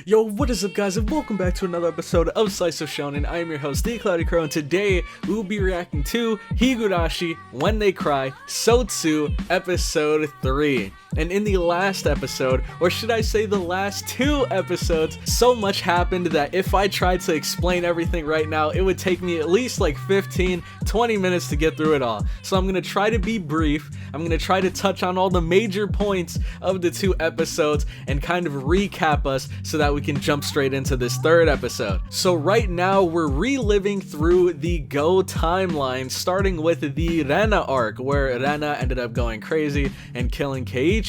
Yo, what is up guys, and welcome back to another episode of Slice of Shonen. I am your host, The Cloudy Crow, and today we will be reacting to Higurashi, When They Cry, SOTSU, Episode 3. And in the last episode, or should I say the last two episodes, so much happened that if I tried to explain everything right now, it would take me at least like 15-20 minutes to get through it all. So I'm going to try to be brief. I'm going to try to touch on all the major points of the two episodes and kind of recap us so that we can jump straight into this third episode. So right now we're reliving through the Go timeline, starting with the Rena arc, where Rena ended up going crazy and killing Keiichi.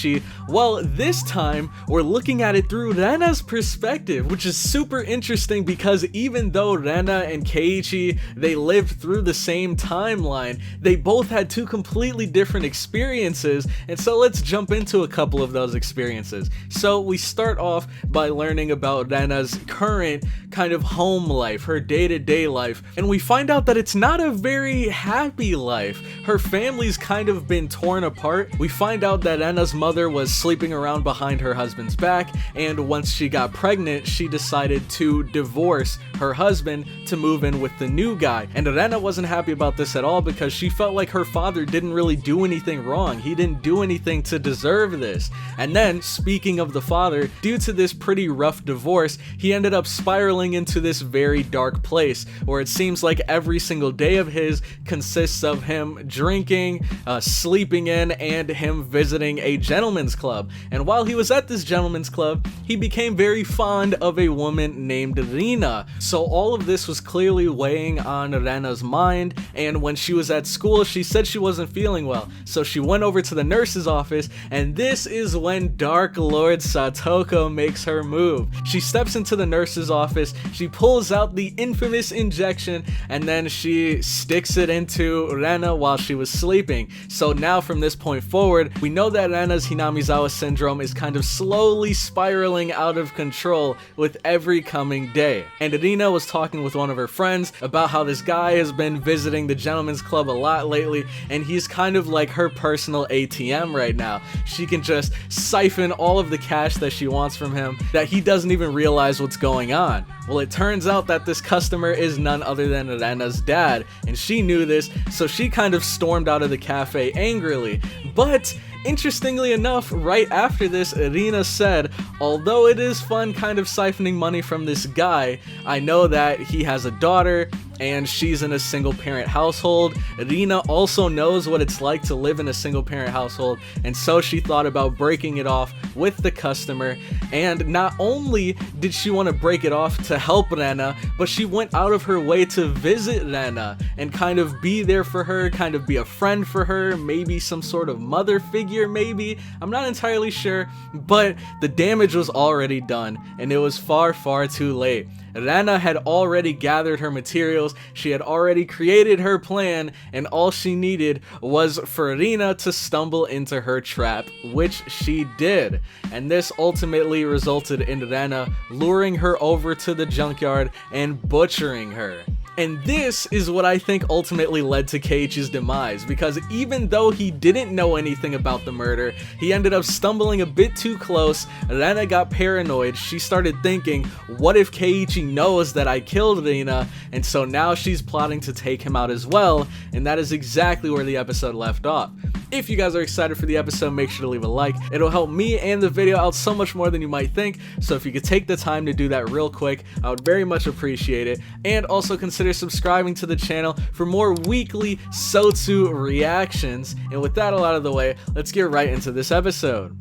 Well, this time we're looking at it through Rena's perspective, which is super interesting because even though Rena and Keiichi, they lived through the same timeline, they both had two completely different experiences, and so let's jump into a couple of those experiences. So we start off by learning about Rena's current kind of home life, her day-to-day life, and we find out that it's not a very happy life. Her family's kind of been torn apart. We find out that Rena's mother was sleeping around behind her husband's back, and once she got pregnant, she decided to divorce her husband to move in with the new guy. And Rena wasn't happy about this at all because she felt like her father didn't really do anything wrong. He didn't do anything to deserve this. And then, speaking of the father, due to this pretty rough divorce, he ended up spiraling into this very dark place where it seems like every single day of his consists of him drinking, sleeping in, and him visiting a gentleman's club. And while he was at this gentleman's club, he became very fond of a woman named Rina. So all of this was clearly weighing on Rena's mind, and when she was at school, she said she wasn't feeling well. So she went over to the nurse's office, and this is when Dark Lord SATOKO makes her move. She steps into the nurse's office, she pulls out the infamous injection, and then she sticks it into Rena while she was sleeping. So now from this point forward, we know that Rena's Hinamizawa syndrome is kind of slowly spiraling out of control with every coming day. And Rina was talking with one of her friends about how this guy has been visiting the gentleman's club a lot lately, and he's kind of like her personal ATM right now. She can just siphon all of the cash that she wants from him, that he doesn't even realize what's going on. Well, it turns out that this customer is none other than Rena's dad, and she knew this, so she kind of stormed out of the cafe angrily. But interestingly enough, right after this, Rina said, although it is fun kind of siphoning money from this guy, I know that he has a daughter and she's in a single parent household. Rina also knows what it's like to live in a single parent household, and so she thought about breaking it off with the customer. And not only did she want to break it off to help Rena, but she went out of her way to visit Rena and kind of be there for her, kind of be a friend for her, maybe some sort of mother figure, maybe. I'm not entirely sure, but the damage was already done, and it was far, far too late. Rena had already gathered her materials, she had already created her plan, and all she needed was for Rina to stumble into her trap, which she did. And this ultimately resulted in Rena luring her over to the junkyard and butchering her. And this is what I think ultimately led to Keiichi's demise, because even though he didn't know anything about the murder, he ended up stumbling a bit too close. Rena got paranoid. She started thinking, what if Keiichi knows that I killed Rina? And so now she's plotting to take him out as well, and that is exactly where the episode left off. If you guys are excited for the episode, make sure to leave a like. It'll help me and the video out so much more than you might think, so if you could take the time to do that real quick, I would very much appreciate it. And also consider subscribing to the channel for more weekly SOTSU reactions. And with that all out of the way, let's get right into this episode.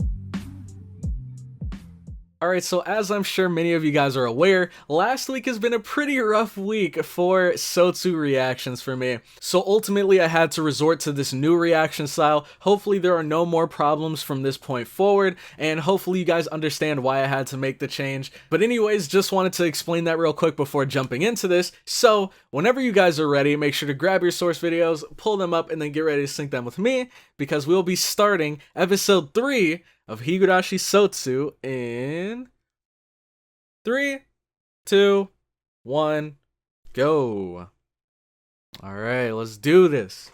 Alright, so as I'm sure many of you guys are aware, last week has been a pretty rough week for SOTSU reactions for me. So ultimately I had to resort to this new reaction style. Hopefully there are no more problems from this point forward, and hopefully you guys understand why I had to make the change. But anyways, just wanted to explain that real quick before jumping into this. So whenever you guys are ready, make sure to grab your source videos, pull them up, and then get ready to sync them with me, because we'll be starting episode 3 of Higurashi SOTSU in 3, 2, 1, go. Alright, let's do this.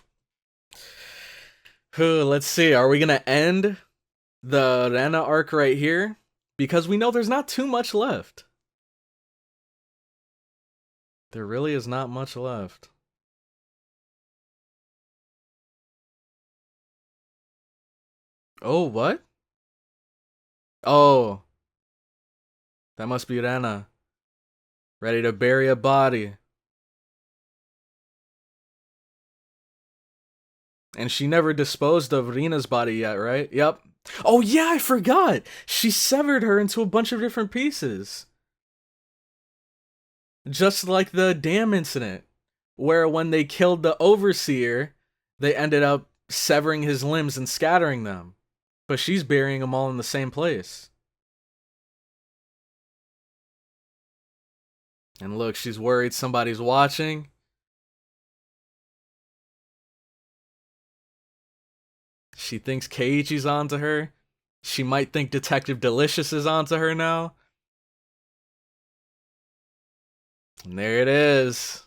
Let's see, are we gonna end the Rena arc right here? because we know there's not too much left. There really is not much left. Oh, what? Oh, that must be Rena. Ready to bury a body. And she never disposed of Rena's body yet, right? Yep. Oh yeah, I forgot! She severed her into a bunch of different pieces. Just like the dam incident, where when they killed the overseer, they ended up severing his limbs and scattering them. But she's burying them all in the same place. And look, she's worried somebody's watching. She thinks Keiichi's onto her. She might think Detective Delicious is onto her now. And there it is.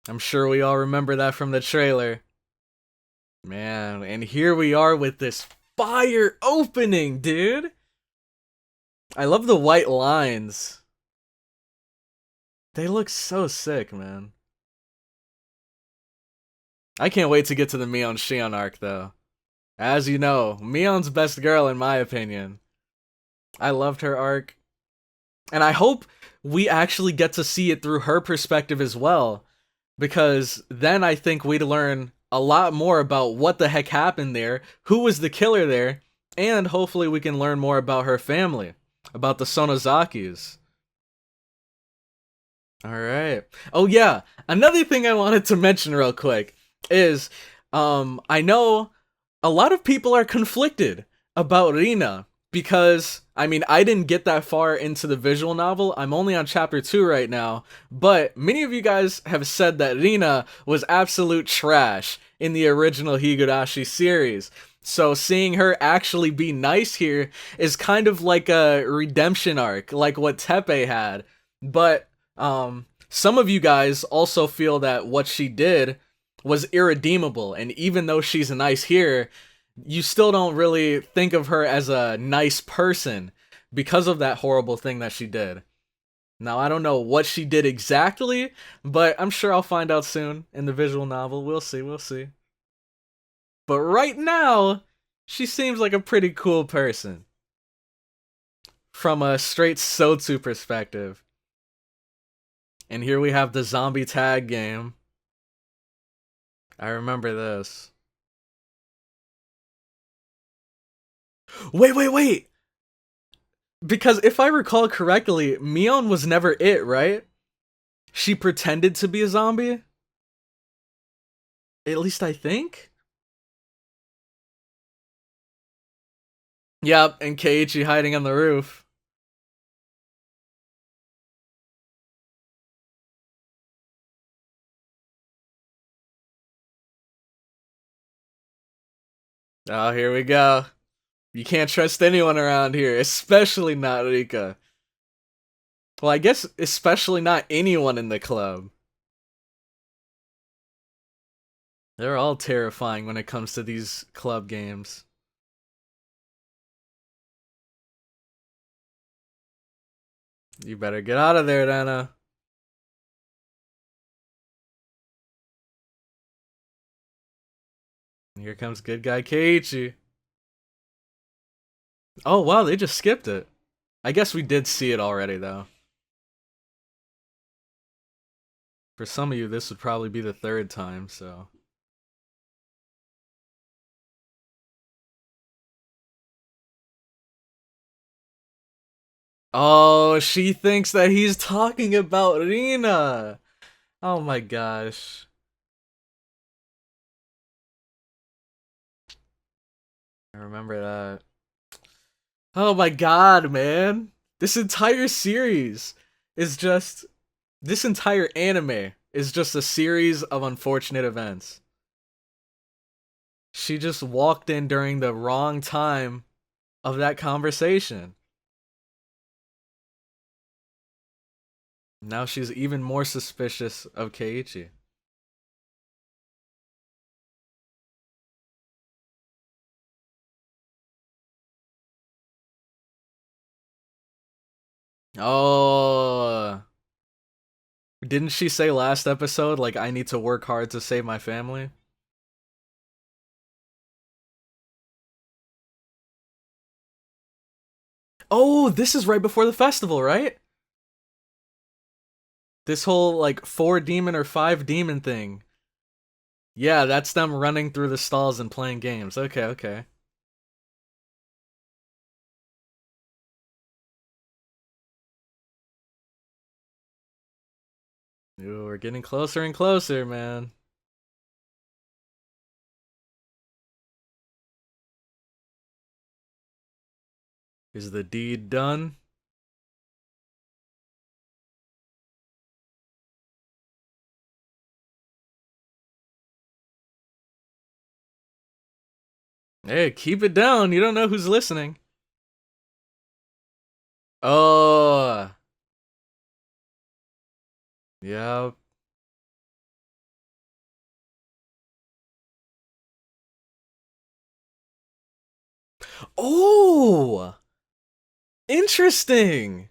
I'm sure we all remember that from the trailer. Man, and here we are with this fire opening, dude. I love the white lines. They look so sick, man. I can't wait to get to the Mion Shion arc, though. As you know, Mion's best girl in my opinion. I loved her arc. And I hope we actually get to see it through her perspective as well. Because then I think we'd learn a lot more about what the heck happened there, who was the killer there, and hopefully we can learn more about her family, about the Sonozakis. Alright. Oh yeah, another thing I wanted to mention real quick is, I know a lot of people are conflicted about Rina, because, I mean, I didn't get that far into the visual novel. I'm only on chapter 2 right now, but many of you guys have said that Rina was absolute trash in the original Higurashi series. So seeing her actually be nice here is kind of like a redemption arc, like what Teppei had. But some of you guys also feel that what she did was irredeemable, and even though she's nice here, you still don't really think of her as a nice person because of that horrible thing that she did. Now, I don't know what she did exactly, but I'm sure I'll find out soon in the visual novel. We'll see, we'll see. But right now, she seems like a pretty cool person. From a straight SOTSU perspective. And here we have the zombie tag game. I remember this. Wait! Because if I recall correctly, Mion was never it, right? She pretended to be a zombie? At least I think? Yep, and Keiichi hiding on the roof. Oh, here we go. You can't trust anyone around here, especially not Rika. Well, I guess especially not anyone in the club. They're all terrifying when it comes to these club games. You better get out of there, Dana. Here comes good guy Keiichi. Oh wow, they just skipped it. I guess we did see it already, though. For some of you, this would probably be the third time, so... Oh, she thinks that he's talking about Rina! Oh my gosh. I remember that. Oh my god, man. This entire series is just... This entire anime is just a series of unfortunate events. She just walked in during the wrong time of that conversation. Now she's even more suspicious of Keiichi. Oh. Didn't she say last episode, like, I need to work hard to save my family? Oh, this is right before the festival, right? This whole, like, 4 demon or 5 demon thing. Yeah, that's them running through the stalls and playing games. Okay, okay. Ooh, we're getting closer and closer, man. Is the deed done? Hey, keep it down. You don't know who's listening. Oh. Yeah. Oh! Interesting!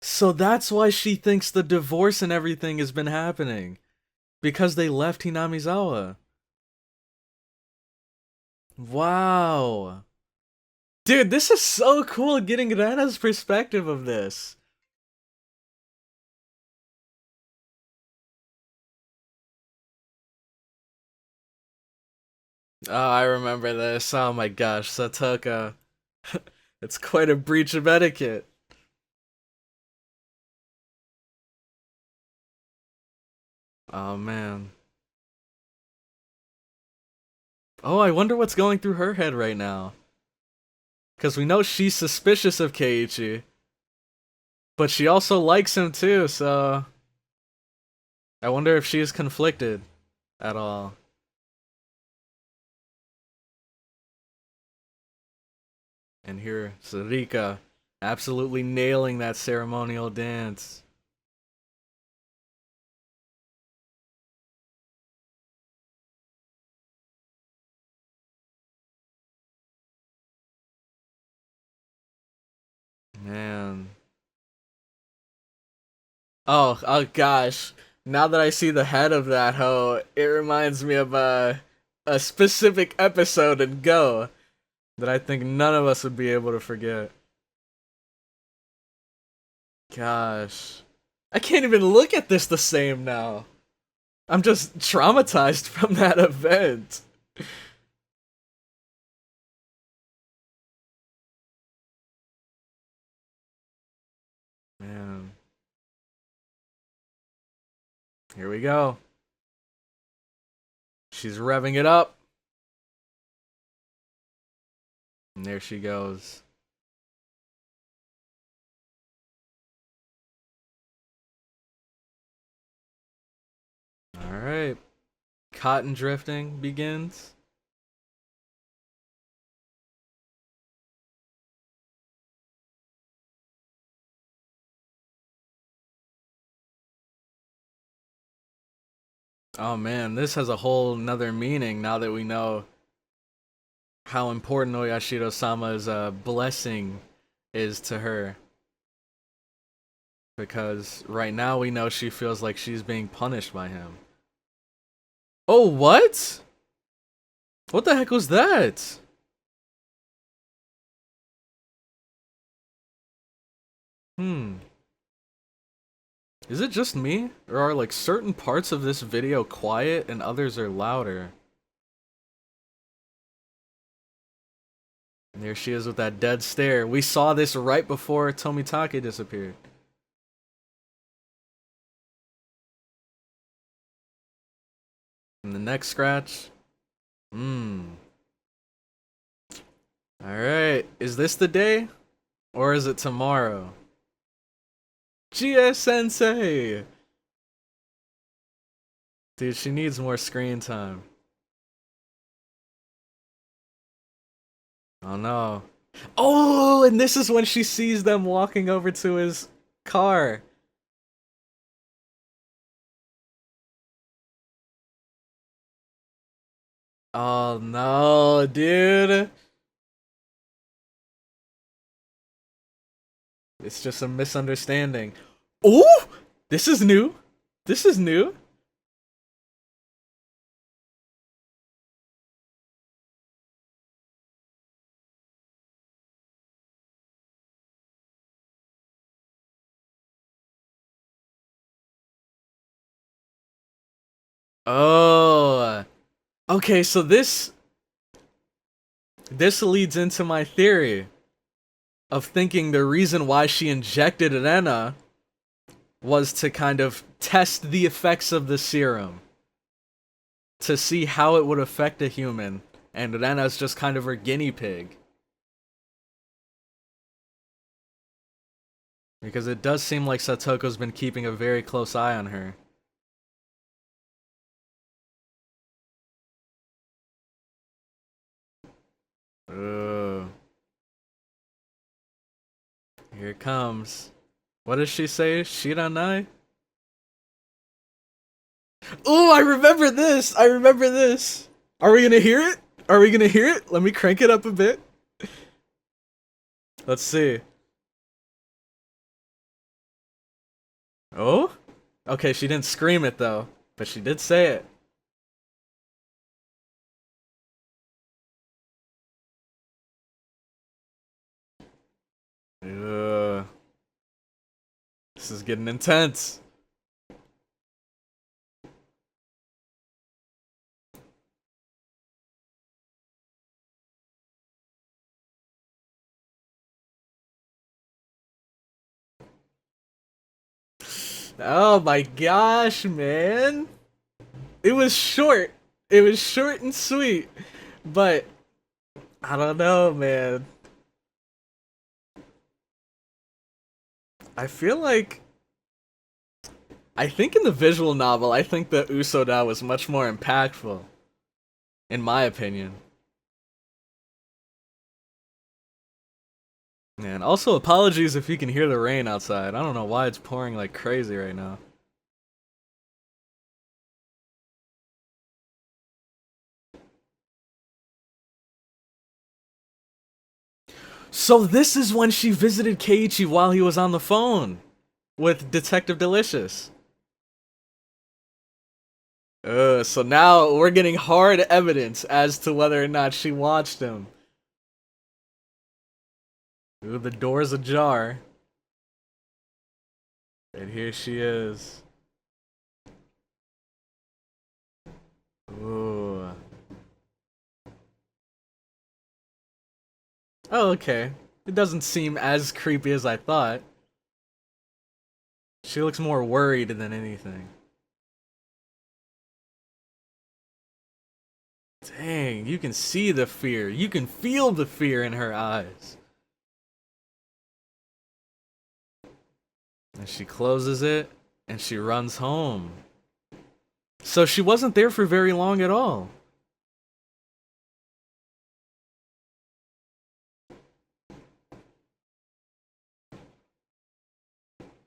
So that's why she thinks the divorce and everything has been happening. Because they left Hinamizawa. Wow. Dude, this is so cool getting Rena's perspective of this. Oh, I remember this. Oh my gosh, SATOKO. It's quite a breach of etiquette. Oh man. Oh, I wonder what's going through her head right now. Because we know she's suspicious of Keiichi. But she also likes him too, so... I wonder if she's conflicted at all. And here, Rika, absolutely nailing that ceremonial dance. Man. Oh gosh. Now that I see the head of that hoe, it reminds me of a specific episode in Go that I think none of us would be able to forget. Gosh. I can't even look at this the same now. I'm just traumatized from that event. Man. Here we go. She's revving it up. And there she goes. Alright. Cotton drifting begins. Oh man, this has a whole nother meaning now that we know how important Oyashiro-sama's blessing is to her. Because right now we know she feels like she's being punished by him. Oh, what? What the heck was that? Hmm. Is it just me? Or are like certain parts of this video quiet and others are louder? And there she is with that dead stare. We saw this right before Tomitake disappeared. And the next scratch. Hmm. Alright. Is this the day? Or is it tomorrow? GS Sensei! Dude, she needs more screen time. Oh no. Oh, and this is when she sees them walking over to his car. Oh no, dude. It's just a misunderstanding. Ooh! This is new. This is new. Oh. Okay, so this leads into my theory of thinking the reason why she injected Rena was to kind of test the effects of the serum. To see how it would affect a human. And Rena's just kind of her guinea pig. Because it does seem like Satoko's been keeping a very close eye on her. Ugh. Here it comes. What does she say? Shiranai? Oh, I remember this! I remember this! Are we gonna hear it? Are we gonna hear it? Let me crank it up a bit. Let's see. Oh? Okay, she didn't scream it though, but she did say it. Ugh. This is getting intense. Oh my gosh, man. It was short. It was short and sweet. But I don't know, man. I feel like I think in the visual novel, I think that Usoda was much more impactful. In my opinion. And also apologies if you can hear the rain outside. I don't know why it's pouring like crazy right now. So this is when she visited Keiichi while he was on the phone with Detective Delicious. So now we're getting hard evidence as to whether or not she watched him. Ooh, the door's ajar. And here she is. Ooh. Oh, okay. It doesn't seem as creepy as I thought. She looks more worried than anything. Dang, you can see the fear. You can feel the fear in her eyes. And she closes it, and she runs home. So she wasn't there for very long at all.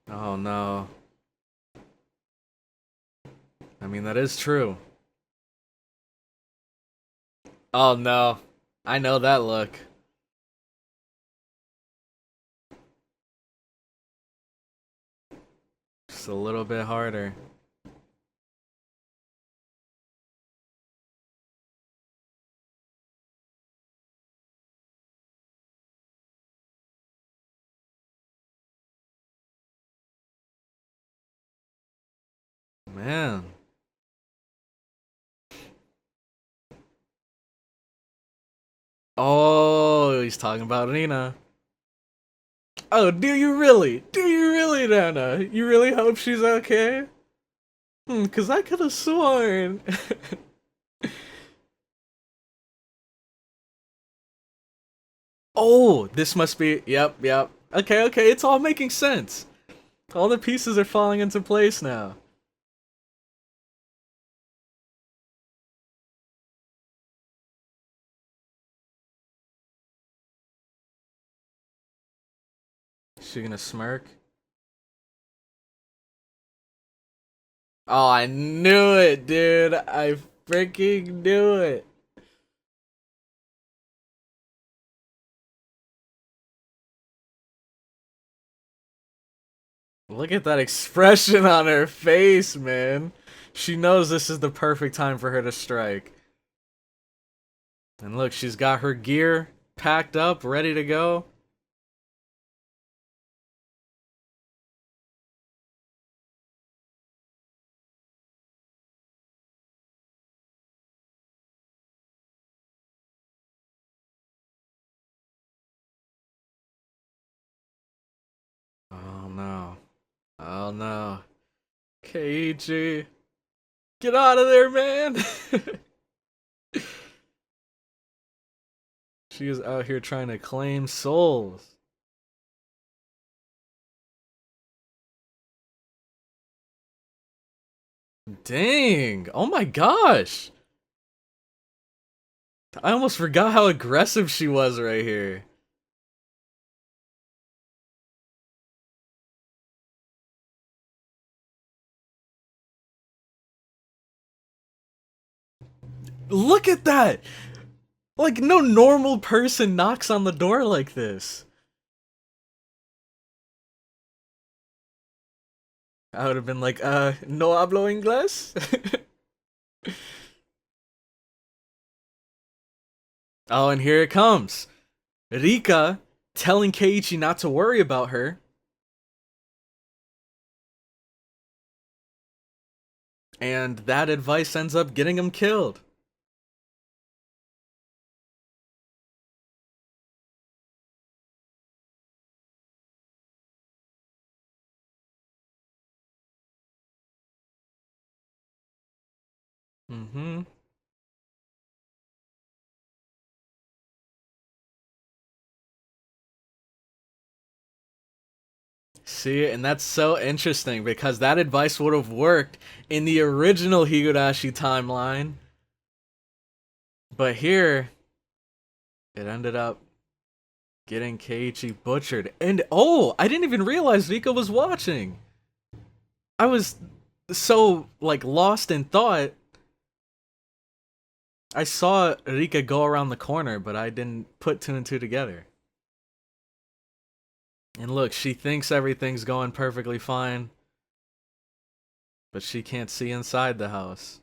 Oh no. I mean, that is true. Oh no. I know that look. Just a little bit harder. Man. Oh, he's talking about Nina. Oh, do you really? Do you really, Nana? You really hope she's okay? Cause I could have sworn. Oh, this must be. Yep, yep. Okay, okay, it's all making sense. All the pieces are falling into place now. Is she gonna smirk? Oh, I knew it, dude. I freaking knew it. Look at that expression on her face, man. She knows this is the perfect time for her to strike. And look, she's got her gear packed up, ready to go. Oh no. Oh no. Keiichi. Get out of there, man! She is out here trying to claim souls. Dang! Oh my gosh! I almost forgot how aggressive she was right here. Look at that! Like, no normal person knocks on the door like this. I would have been like, no hablo inglés? Oh, and here it comes. Rika telling Keiichi not to worry about her. And that advice ends up getting him killed. Mm-hmm. See, and that's so interesting because that advice would have worked in the original Higurashi timeline. But here, it ended up getting Keiichi butchered. And oh, I didn't even realize Rika was watching. I was so, like, lost in thought. I saw Rika go around the corner, but I didn't put two and two together. And look, she thinks everything's going perfectly fine, but she can't see inside the house.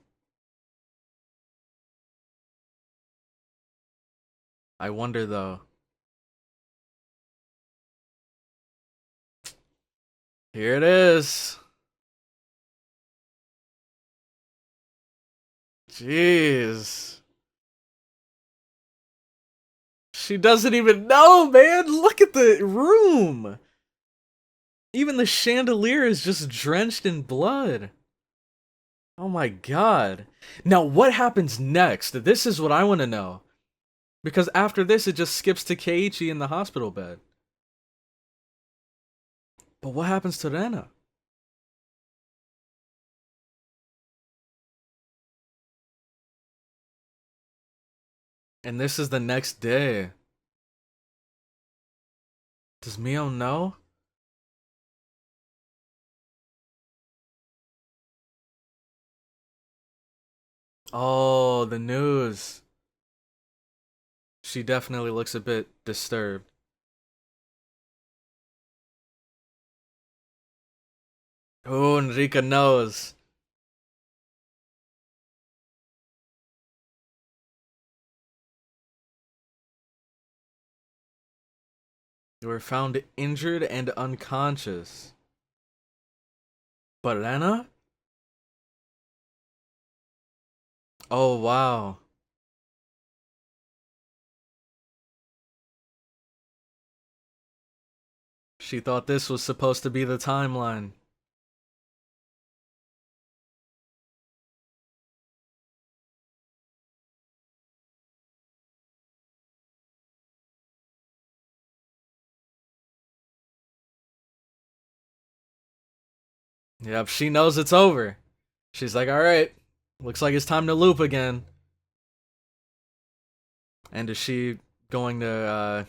I wonder though. Here it is. Jeez. She doesn't even know, man. Look at the room. Even the chandelier is just drenched in blood. Oh my god. Now, what happens next? This is what I want to know. Because after this, it just skips to Keiichi in the hospital bed. But what happens to Rena? And this is the next day. Does Mio know? Oh, the news. She definitely looks a bit disturbed. Oh, Enrica knows. You were found injured and unconscious. But Rena? Oh, wow. She thought this was supposed to be the timeline. Yep, she knows it's over. She's like, alright, looks like it's time to loop again. And is she going to,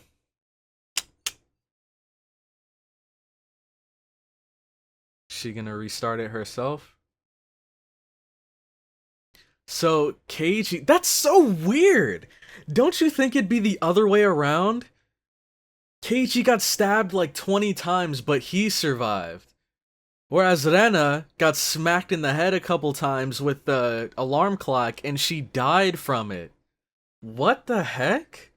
she gonna restart it herself? So, Keiichi, that's so weird! Don't you think it'd be the other way around? Keiichi got stabbed like 20 times, but he survived. Whereas Rena got smacked in the head a couple times with the alarm clock and she died from it. What the heck?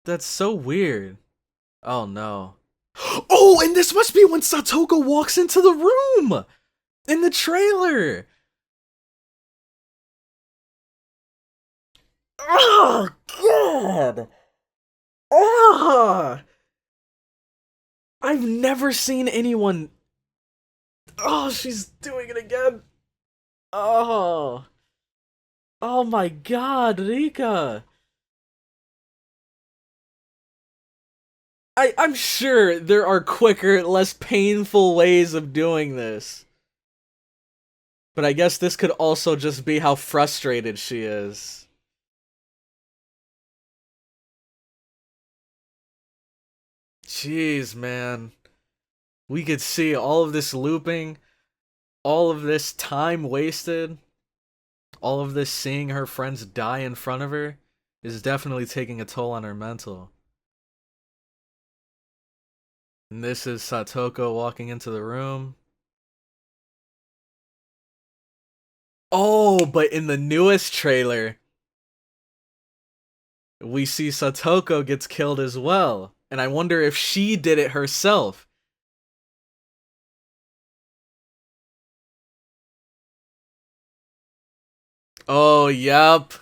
That's so weird. Oh no. Oh, and this must be when SATOKO walks into the room! In the trailer! Oh, God! Oh! I've never seen anyone... Oh, she's doing it again! Oh! Oh my God, Rika! I'm sure there are quicker, less painful ways of doing this. But I guess this could also just be how frustrated she is. Jeez, man. We could see all of this looping, all of this time wasted, all of this seeing her friends die in front of her is definitely taking a toll on her mental. And this is SATOKO walking into the room. Oh, but in the newest trailer, we see SATOKO gets killed as well. And I wonder if she did it herself. Oh, yup.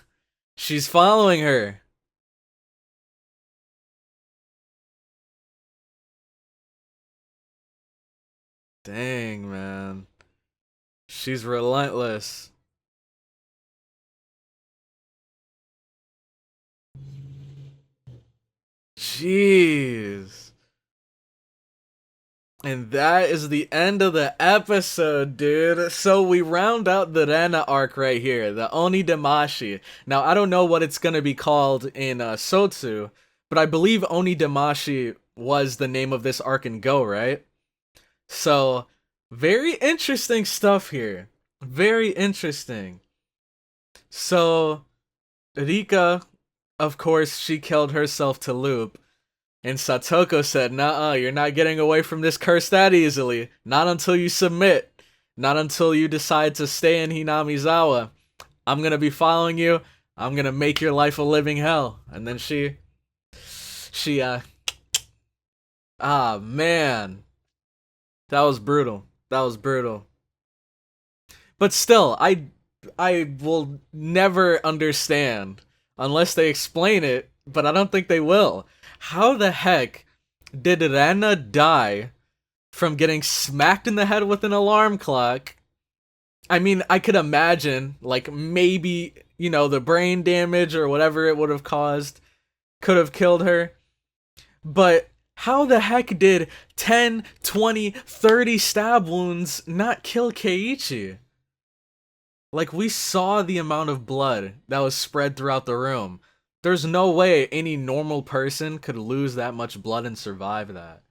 She's following her. Dang, man. She's relentless. Jeez. And that is the end of the episode, dude. So we round out the Rena arc right here, the Oni-damashi. Now, I don't know what it's gonna be called in SOTSU, but I believe Oni-damashi was the name of this arc in Go, right? So, very interesting stuff here. Very interesting. So, Rika, of course, she killed herself to loop. And SATOKO said, "Nuh-uh, you're not getting away from this curse that easily. Not until you submit. Not until you decide to stay in Hinamizawa. I'm gonna be following you. I'm gonna make your life a living hell." And then ah, man. That was brutal. That was brutal. But still, I will never understand unless they explain it, but I don't think they will. How the heck did Rena die from getting smacked in the head with an alarm clock? I mean, I could imagine, like, maybe, you know, the brain damage or whatever it would have caused could have killed her. But how the heck did 10, 20, 30 stab wounds not kill Keiichi? Like, we saw the amount of blood that was spread throughout the room. There's no way any normal person could lose that much blood and survive that.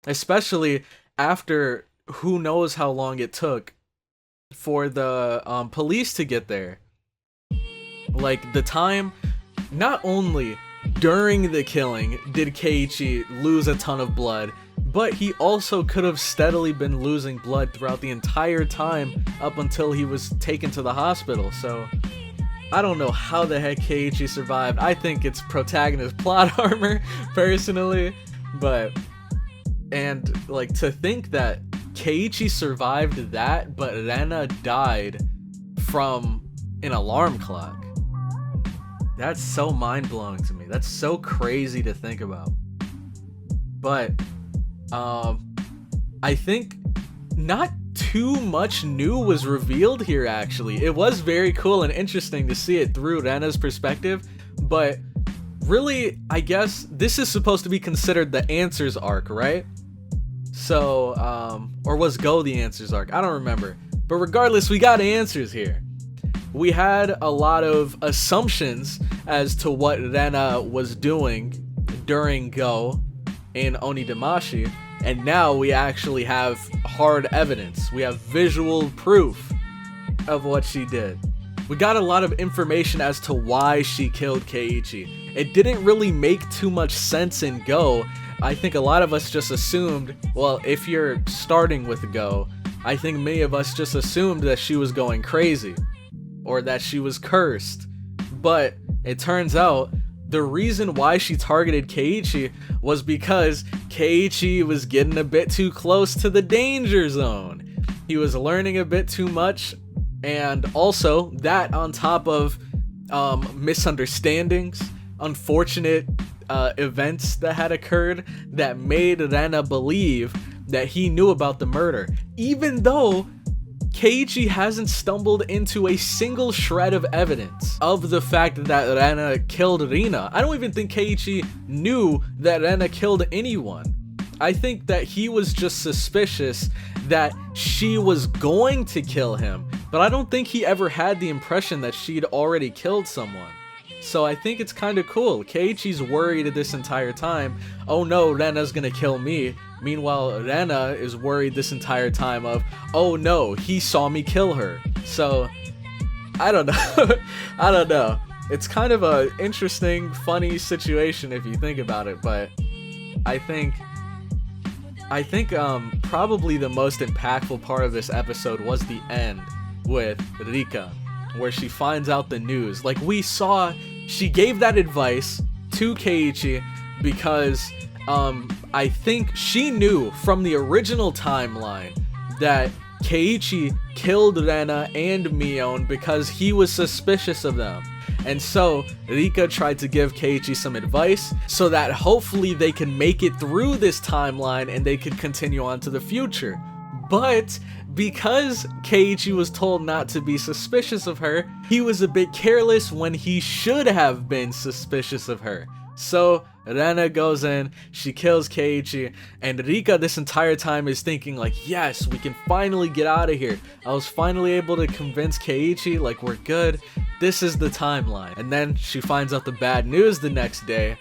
Especially after who knows how long it took for the police to get there. Like, the time, not only during the killing did Keiichi lose a ton of blood, but he also could have steadily been losing blood throughout the entire time up until he was taken to the hospital. So I don't know how the heck Keiichi survived. I think it's protagonist plot armor, personally. But, and, like, to think that Keiichi survived that, but Rena died from an alarm clock. That's so mind-blowing to me. That's so crazy to think about. But, I think not too much new was revealed here, actually. It was very cool and interesting to see it through Rena's perspective, but really, I guess this is supposed to be considered the Answers arc, right? So, or was Go the Answers arc? I don't remember. But regardless, we got answers here. We had a lot of assumptions as to what Rena was doing during Go in Oni-damashi, and now we actually have hard evidence. We have visual proof of what she did. We got a lot of information as to why she killed Keiichi. It didn't really make too much sense in Go, I think a lot of us just assumed, well, if you're starting with Go, I think many of us just assumed that she was going crazy or that she was cursed. But it turns out the reason why she targeted Keiichi was because Keiichi was getting a bit too close to the danger zone. He was learning a bit too much, and also that on top of misunderstandings, unfortunate events that had occurred that made Rena believe that he knew about the murder, even though Keiichi hasn't stumbled into a single shred of evidence of the fact that Rena killed Rina. I don't even think Keiichi knew that Rena killed anyone. I think that he was just suspicious that she was going to kill him, but I don't think he ever had the impression that she'd already killed someone. So I think it's kind of cool. Keiichi's worried this entire time, oh no, Rena's gonna kill me. Meanwhile, Rena is worried this entire time of, oh no, he saw me kill her. So, I don't know. I don't know. It's kind of a interesting, funny situation if you think about it, but I think probably the most impactful part of this episode was the end with Rika, where she finds out the news. Like, we saw, she gave that advice to Keiichi because I think she knew from the original timeline that Keiichi killed Rena and Mion because he was suspicious of them. And so Rika tried to give Keiichi some advice so that hopefully they can make it through this timeline and they could continue on to the future. But because Keiichi was told not to be suspicious of her, he was a bit careless when he should have been suspicious of her. So Rena goes in, she kills Keiichi, and Rika this entire time is thinking like, yes, we can finally get out of here. I was finally able to convince Keiichi, like, we're good. This is the timeline. And then she finds out the bad news the next day,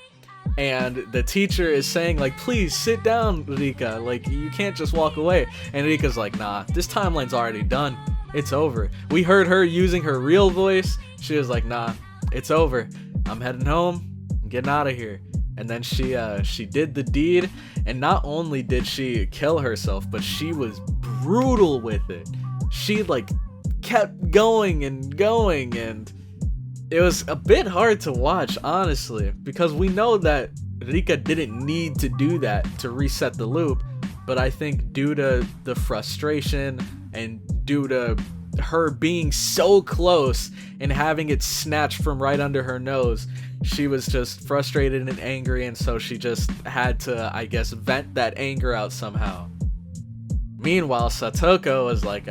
and the teacher is saying like, please sit down, Rika, like, you can't just walk away. And Rika's like, nah, this timeline's already done. It's over. We heard her using her real voice. She was like, nah, it's over. I'm heading home. I'm getting out of here. And then she did the deed, and not only did she kill herself, but she was brutal with it. She like kept going and going, and it was a bit hard to watch, honestly, because we know that Rika didn't need to do that to reset the loop, but I think due to the frustration and due to her being so close and having it snatched from right under her nose, she was just frustrated and angry, and so she just had to, I guess, vent that anger out somehow. Meanwhile, SATOKO was like,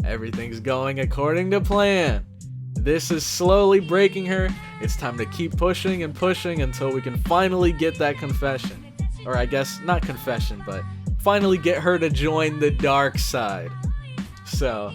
everything's going according to plan. This is slowly breaking her. It's time to keep pushing and pushing until we can finally get that confession. Or I guess, not confession, but finally get her to join the dark side. So,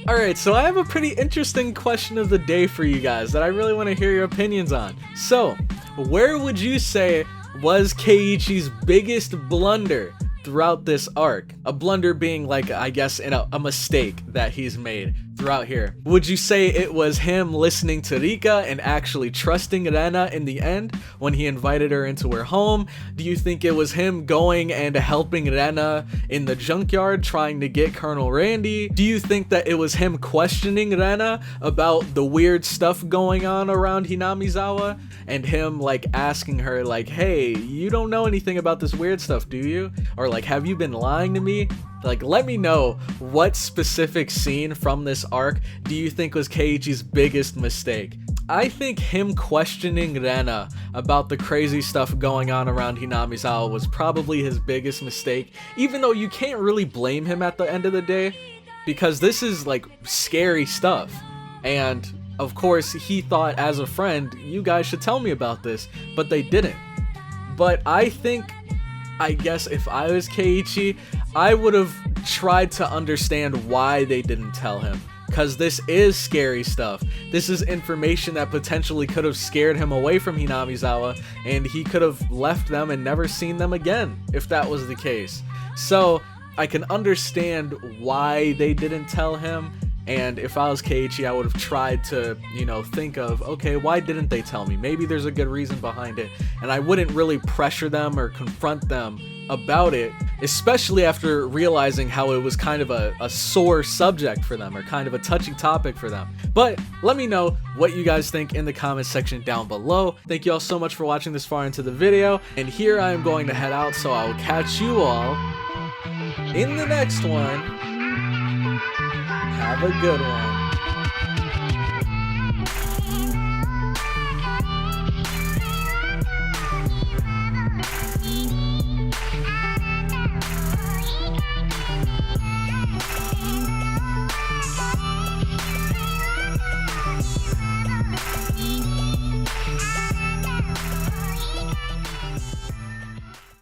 alright, so I have a pretty interesting question of the day for you guys that I really want to hear your opinions on. So, where would you say was Keiichi's biggest blunder throughout this arc? A blunder being like, I guess, a mistake that he's made throughout here. Would you say it was him listening to Rika and actually trusting Rena in the end when he invited her into her home? Do you think it was him going and helping Rena in the junkyard trying to get Colonel Randy? Do you think that it was him questioning Rena about the weird stuff going on around Hinamizawa and him like asking her like, hey, you don't know anything about this weird stuff, do you? Or like, have you been lying to me? Like, let me know what specific scene from this arc do you think was Keiichi's biggest mistake? I think him questioning Rena about the crazy stuff going on around Hinamizawa was probably his biggest mistake, even though you can't really blame him at the end of the day, because this is like scary stuff. And of course, he thought as a friend, you guys should tell me about this, but they didn't. But I think, I guess if I was Keiichi, I would have tried to understand why they didn't tell him, because this is scary stuff. This is information that potentially could have scared him away from Hinamizawa, and he could have left them and never seen them again if that was the case. So I can understand why they didn't tell him, And if I was Keiichi, I would have tried to, you know, think of, okay, why didn't they tell me? Maybe there's a good reason behind it. And I wouldn't really pressure them or confront them about it, especially after realizing how it was kind of a sore subject for them, or kind of a touchy topic for them. But let me know what you guys think in the comment section down below. Thank you all so much for watching this far into the video, and here I am going to head out, so I will catch you all in the next one. Have a good one.